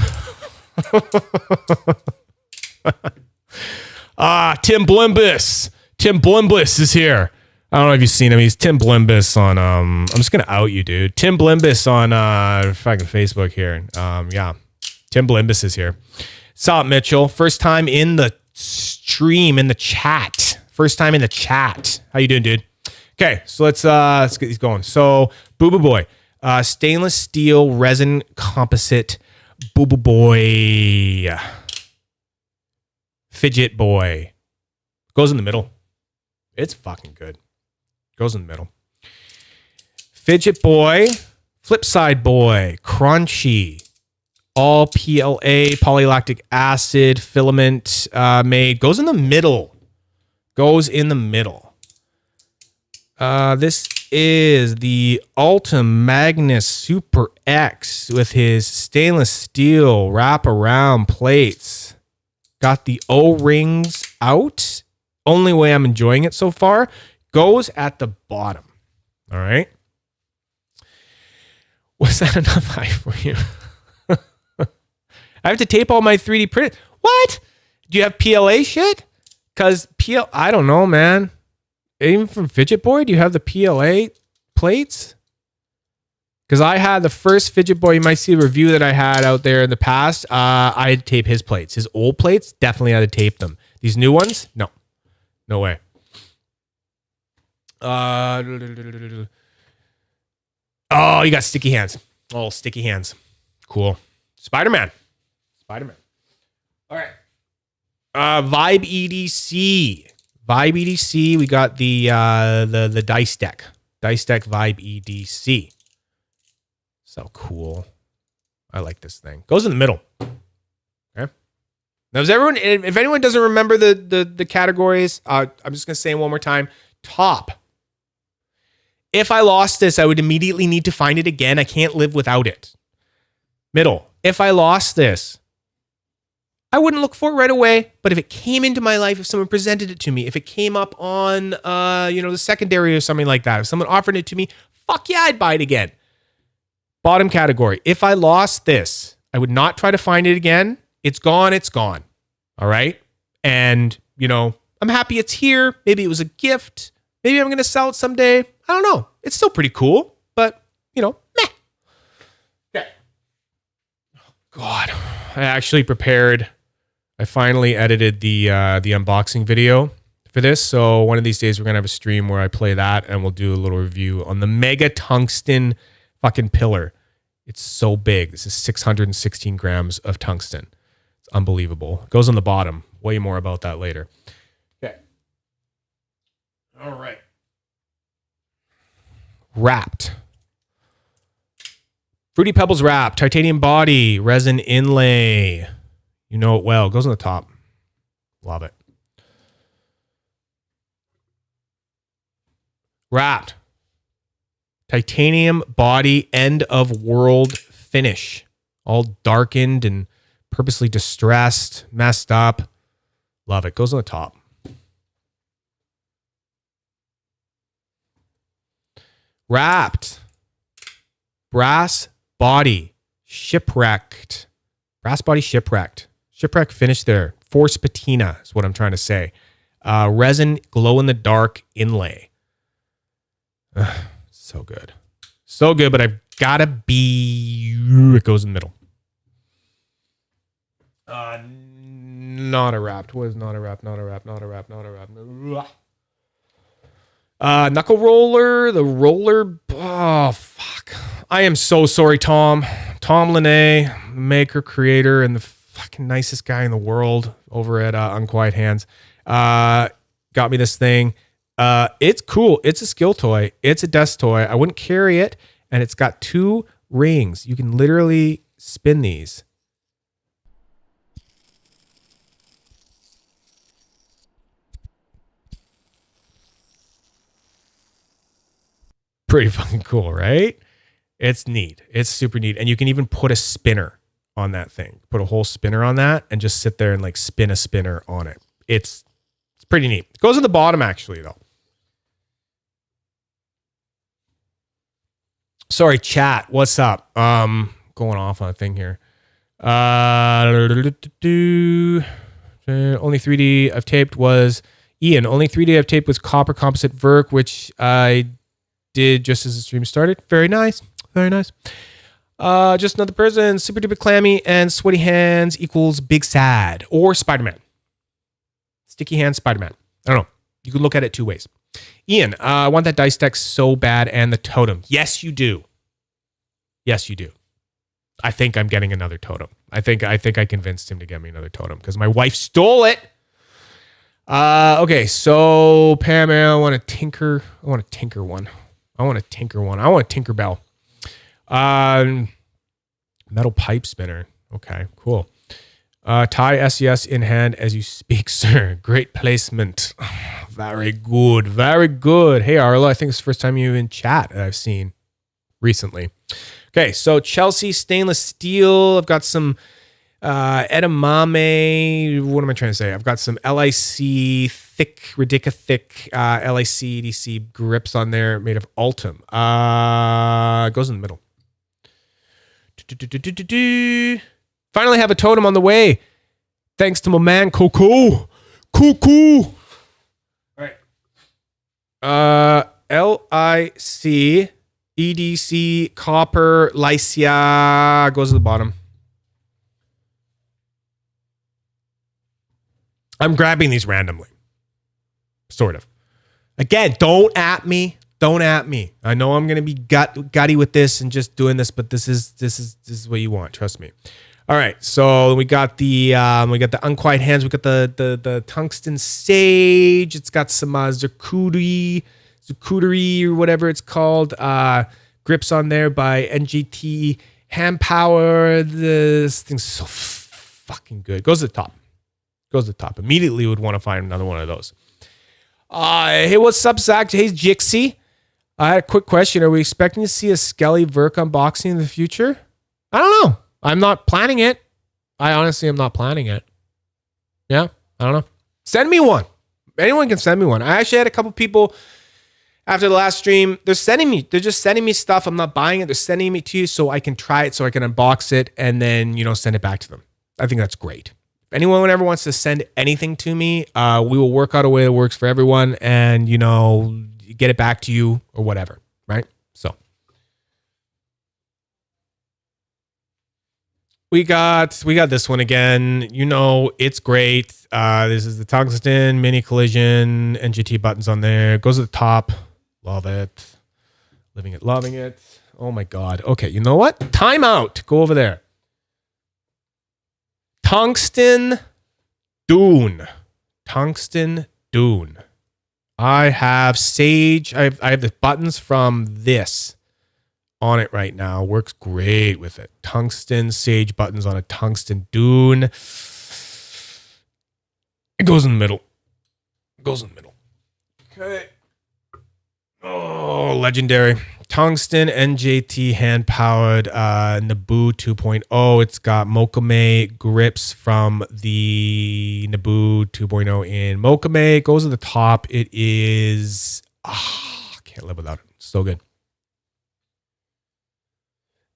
Tim Blimbus. Tim Blimbus is here. I don't know if you've seen him. He's Tim Blimbus on I'm just gonna out you, dude. Tim Blimbus on fucking Facebook here. Yeah. Tim Blimbus is here. What's up, Mitchell? First time in the stream, in the chat. First time in the chat. How you doing, dude? Okay, so let's get these going. So, Boo Boo Boy. Stainless steel resin composite Boo Boo Boy. Fidget Boy. Goes in the middle. It's fucking good. Goes in the middle. Fidget Boy. Flipside Boy. Crunchy. All PLA, polylactic acid, filament made. Goes in the middle. Goes in the middle. This is the Ultima Magnus Super X with his stainless steel wraparound plates. Got the O-rings out. Only way I'm enjoying it so far. Goes at the bottom. All right. Was that enough height for you? I have to tape all my 3D print. What? Do you have PLA shit? Because I don't know, man. Even from Fidget Boy, do you have the PLA plates? Because I had the first Fidget Boy. You might see a review that I had out there in the past. I had to tape his plates. His old plates, definitely had to tape them. These new ones, no. No way. Oh, you got sticky hands. Oh, sticky hands. Cool. Spider-Man. All right. Vibe EDC. We got the dice deck. Dice deck Vibe EDC. So cool. I like this thing. Goes in the middle. Okay. Now, if anyone doesn't remember the categories, I'm just gonna say it one more time. Top. If I lost this, I would immediately need to find it again. I can't live without it. Middle. If I lost this, I wouldn't look for it right away. But if it came into my life, if someone presented it to me, if it came up on, the secondary or something like that, if someone offered it to me, fuck yeah, I'd buy it again. Bottom category. If I lost this, I would not try to find it again. It's gone. It's gone. All right. And, I'm happy it's here. Maybe it was a gift. Maybe I'm going to sell it someday. I don't know. It's still pretty cool, but, meh. Okay. Oh, God. I actually prepared. I finally edited the unboxing video for this. So one of these days we're going to have a stream where I play that and we'll do a little review on the Mega Tungsten fucking pillar. It's so big. This is 616 grams of tungsten. It's unbelievable. It goes on the bottom. Way more about that later. Okay. All right. Rapt. Fruity Pebbles Wrap. Titanium body. Resin inlay. You know it well. It goes on the top. Love it. Rapt. Titanium body end of world finish. All darkened and purposely distressed, messed up. Love it. Goes on the top. Rapt. Brass body shipwrecked. Brass body shipwrecked. Shipwreck finish there. Force patina is what I'm trying to say. Resin glow in the dark inlay. So good. So good, but I've got to be... It goes in the middle. Not a Rapt. What is not a Rapt? Not a Rapt. Not a Rapt. Not a Rapt. Knuckle roller. The roller... Oh, fuck. I am so sorry, Tom. Tom Lene, maker, creator, and the fucking nicest guy in the world over at Unquiet Hands. Got me this thing. It's cool. It's a skill toy. It's a desk toy. I wouldn't carry it. And it's got 2 rings. You can literally spin these. Pretty fucking cool, right? It's neat. It's super neat. And you can even put a spinner on that thing. Put a whole spinner on that and just sit there and like spin a spinner on it. It's pretty neat. It goes at the bottom actually though. Sorry, chat. What's up? Going off on a thing here. Only 3D I've taped was Ian. Only 3D I've taped was copper composite Verk, which I did just as the stream started. Very nice. Very nice. Just another person. Super duper clammy and sweaty hands equals big sad or Spider-Man. Sticky hands Spider-Man. I don't know. You can look at it 2 ways. Ian, I want that dice deck so bad and the totem. Yes, you do. Yes, you do. I think I'm getting another totem. I think I convinced him to get me another totem because my wife stole it. Okay, so Pam, I want to tinker. I want a Tinkerbell. Metal pipe spinner. Okay, cool. Tie SES in hand as you speak, sir. Great placement. Very good. Very good. Hey, Arlo, I think it's the first time you in chat that I've seen recently. Okay, so Chelsea stainless steel. I've got some edamame. What am I trying to say? I've got some LIC thick, Ridica thick LIC EDC grips on there made of Altum. Goes in the middle. Finally have a totem on the way. Thanks to my man, Coco. Cool. All right. LIC, EDC, Copper, Lycia. Goes to the bottom. I'm grabbing these randomly. Sort of. Again, don't at me. Don't at me. I know I'm gonna be gutty with this and just doing this, but this is what you want. Trust me. All right, so we got the unquiet hands. We got the tungsten sage. It's got some charcuterie or whatever it's called. Grips on there by NGT hand power. This thing's so fucking good. Goes to the top. Immediately would want to find another one of those. Hey, what's up, Zach? Hey, Jixie. I had a quick question. Are we expecting to see a Skelly Verk unboxing in the future? I don't know. I'm not planning it. I honestly am not planning it. Yeah, I don't know. Send me one. Anyone can send me one. I actually had a couple people after the last stream. They're just sending me stuff. I'm not buying it. They're sending me to you so I can try it, so I can unbox it, and then, send it back to them. I think that's great. If anyone ever wants to send anything to me, we will work out a way that works for everyone and, get it back to you or whatever, right? So we got this one again. It's great. This is the tungsten mini collision NGT buttons on there. Goes to the top. Love it. Loving it. Oh my God. Okay, you know what? Time out. Go over there. Tungsten Dune. I have Sage. I have the buttons from this on it right now. Works great with it. Tungsten Sage buttons on a Tungsten Dune. It goes in the middle. Okay. Oh, legendary. Tungsten NJT hand powered Naboo 2.0. It's got Mokame grips from the Naboo 2.0 in Mokame. It goes to the top. It is can't live without it. So good.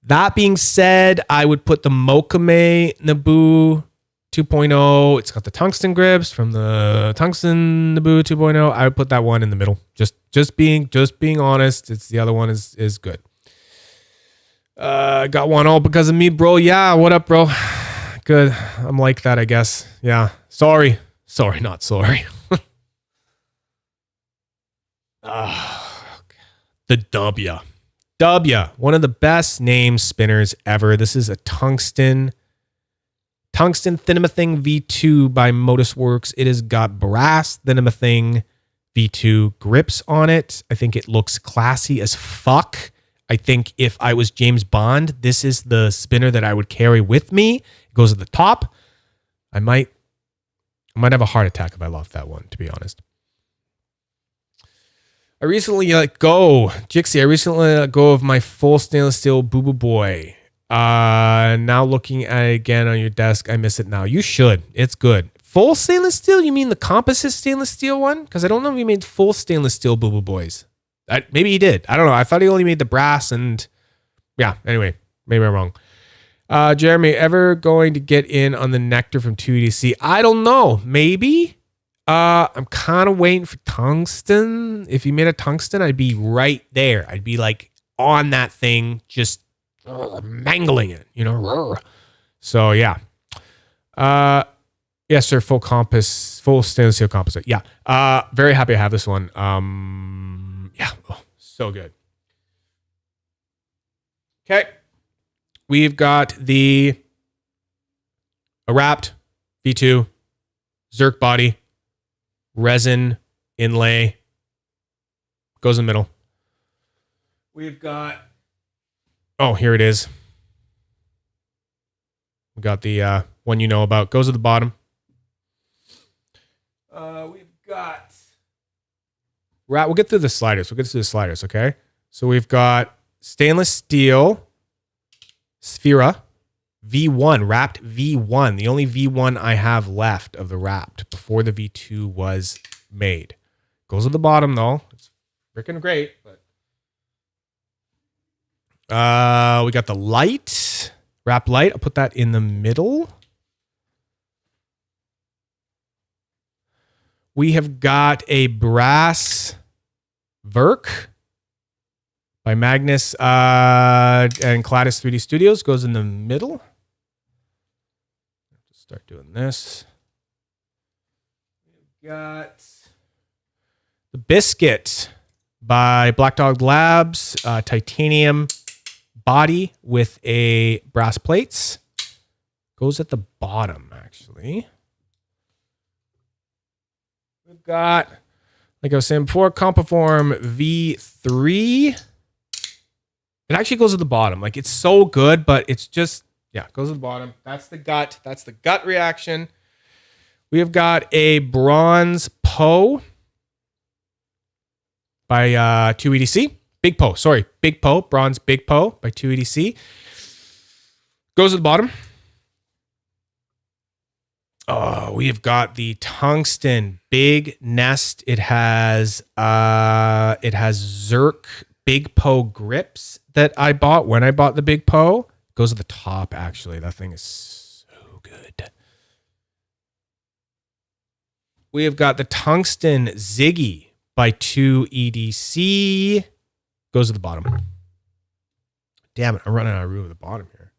That being said, I would put the Mokame Naboo 2.0. It's got the tungsten grips from the tungsten Naboo 2.0. I would put that one in the middle. Just being honest. It's the other one is good. Got one all because of me, bro. Yeah, what up, bro? Good. I'm like that, I guess. Yeah. Sorry, not sorry. The W. One of the best name spinners ever. This is a tungsten Thingamathing V2 by Modusworks. It has got brass Thingamathing V2 grips on it. I think it looks classy as fuck. I think if I was James Bond, this is the spinner that I would carry with me. It goes at the top. I might have a heart attack if I lost that one, to be honest. I recently let go of my full stainless steel Boo Boo Boy. Now looking at it again on your desk, I miss it now. You should. It's good. Full stainless steel? You mean the composite stainless steel one? Because I don't know if he made full stainless steel Boo Boo Boys. Maybe he did. I don't know. I thought he only made the brass and... Yeah, anyway. Maybe I'm wrong. Jeremy, ever going to get in on the Nectar from 2EDC? I don't know. Maybe? I'm kind of waiting for tungsten. If he made a tungsten, I'd be right there. I'd be like on that thing, just mangling it, So yeah. Yes, sir. Full stainless steel composite. Yeah. Very happy to have this one. Yeah. Oh, so good. Okay. We've got a Rapt V2 Zerk body, resin inlay, goes in the middle. We've got, here it is. We got the one you know about, goes at the bottom. We've got, we'll get through the sliders. Okay? So we've got stainless steel Sphera V1, Rapt V1, the only V1 I have left of the Rapt before the V2 was made. Goes at the bottom though. It's freaking great. But we got the light. Rapt light, I'll put that in the middle. We have got a brass Verk by Magnus and Cladis 3D Studios. Goes in the middle. Start doing this. We've got the Biscuit by Black Dog Labs, titanium body with a brass plates. Goes at the bottom, actually. We've got, like I was saying before, Compiform V3. It actually goes at the bottom. Like, it's so good, but it's just, yeah, it goes at the bottom. That's the gut. That's the gut reaction. We have got a bronze Poe by 2EDC. Big Poe, sorry. Big Poe, bronze Big Poe by 2EDC. Goes at the bottom. Oh, we have got the tungsten big nest. It has Zerk Big Poe grips that I bought when I bought the Big Poe. Goes at the top, actually. That thing is so good. We have got the tungsten Ziggy by 2EDC. Goes at the bottom. Damn it, I'm running out of room at the bottom here.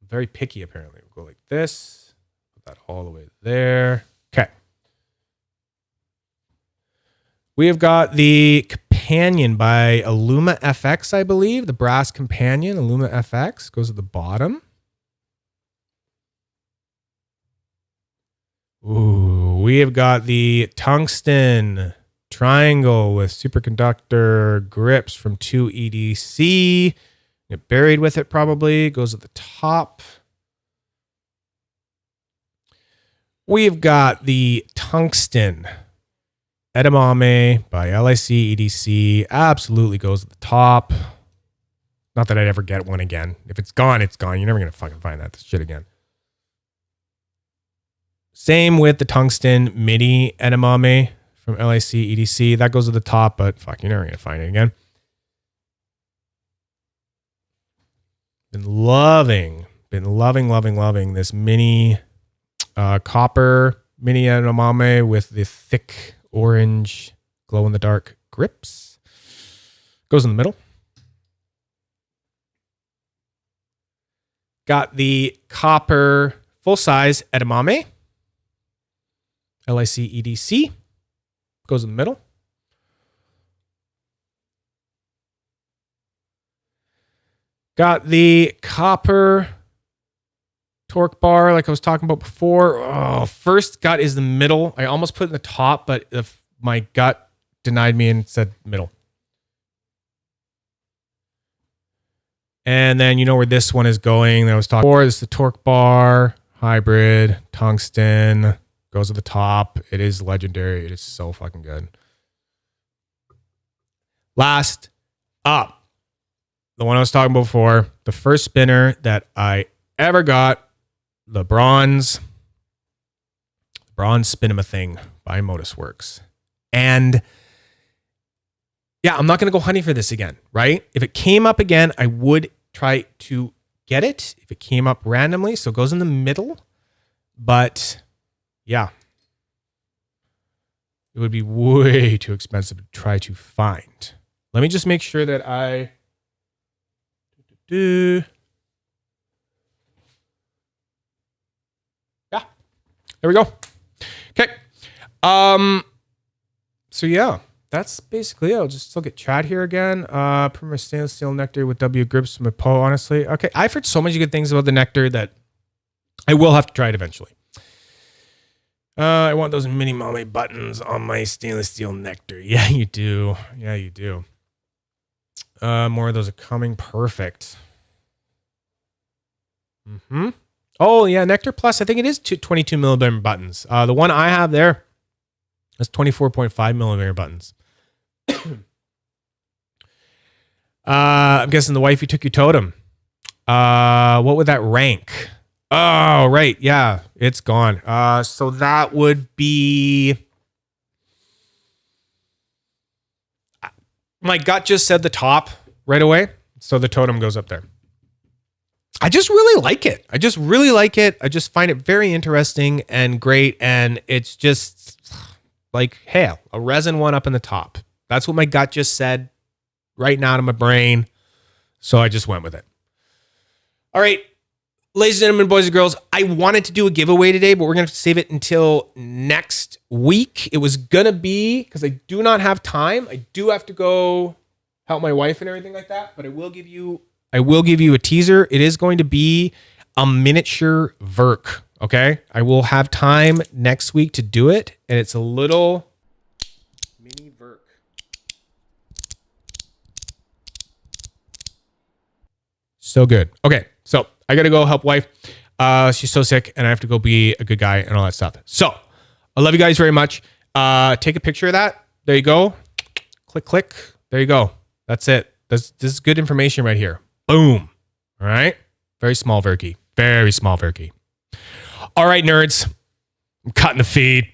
I'm very picky, apparently. We'll go like this. Put that all the way there. Okay. We have got the Companion by Illuma FX, I believe. The brass Companion, Illuma FX. Goes at the bottom. Ooh, we have got the tungsten triangle with superconductor grips from 2EDC. Get buried with it probably. Goes at the top. We've got the tungsten edamame by LIC EDC. Absolutely goes at the top. Not that I'd ever get one again. If it's gone, it's gone. You're never going to fucking find that shit again. Same with the tungsten mini edamame from LIC EDC. That goes at the top, but fuck, you're never going to find it again. Been loving this mini copper mini edamame with the thick orange glow-in-the-dark grips. Goes in the middle. Got the copper full-size edamame. LIC EDC. Goes in the middle. Got the copper torque bar like I was talking about before. Oh, first gut is the middle. I almost put it in the top, but if my gut denied me and said middle. And then you know where this one is going that I was talking before. This is the torque bar, hybrid, tungsten. Goes at the top. It is legendary. It is so fucking good. Last up, the one I was talking about before, the first spinner that I ever got, the bronze Spinema thing by Modusworks. And yeah, I'm not going to go hunting for this again, right? If it came up again, I would try to get it. If it came up randomly, so it goes in the middle. But yeah, it would be way too expensive to try to find. Let me just make sure that I yeah, there we go. Okay. So yeah, that's basically it. I'll just look at chat here again. Premier stainless steel nectar with W grips from a Poe, honestly. Okay, I've heard so many good things about the nectar that I will have to try it eventually. I want those mini mommy buttons on my stainless steel nectar. Yeah, you do. Yeah, you do. More of those are coming. Perfect. Oh, yeah, Nectar Plus. I think it is 22 millimeter buttons. The one I have there is 24.5 millimeter buttons. I'm guessing the wifey took your totem. What would that rank? Oh, right. Yeah, it's gone. So that would be... My gut just said the top right away. So the totem goes up there. I just really like it. I just really like it. I just find it very interesting and great. And it's just like, hey, a resin one up in the top. That's what my gut just said right now to my brain. So I just went with it. All right, ladies and gentlemen, boys and girls, I wanted to do a giveaway today, but we're going to save it until next week. It was going to be, because I do not have time. I do have to go help my wife and everything like that, but I will give you a teaser. It is going to be a miniature Verk, okay? I will have time next week to do it, and it's a little mini Verk. So good. Okay, so I got to go help wife. She's so sick, and I have to go be a good guy and all that stuff. So I love you guys very much. Take a picture of that. There you go. Click, click. There you go. That's it. This is good information right here. Boom. All right. Very small Verky. Very small Verky. All right, nerds. I'm cutting the feed.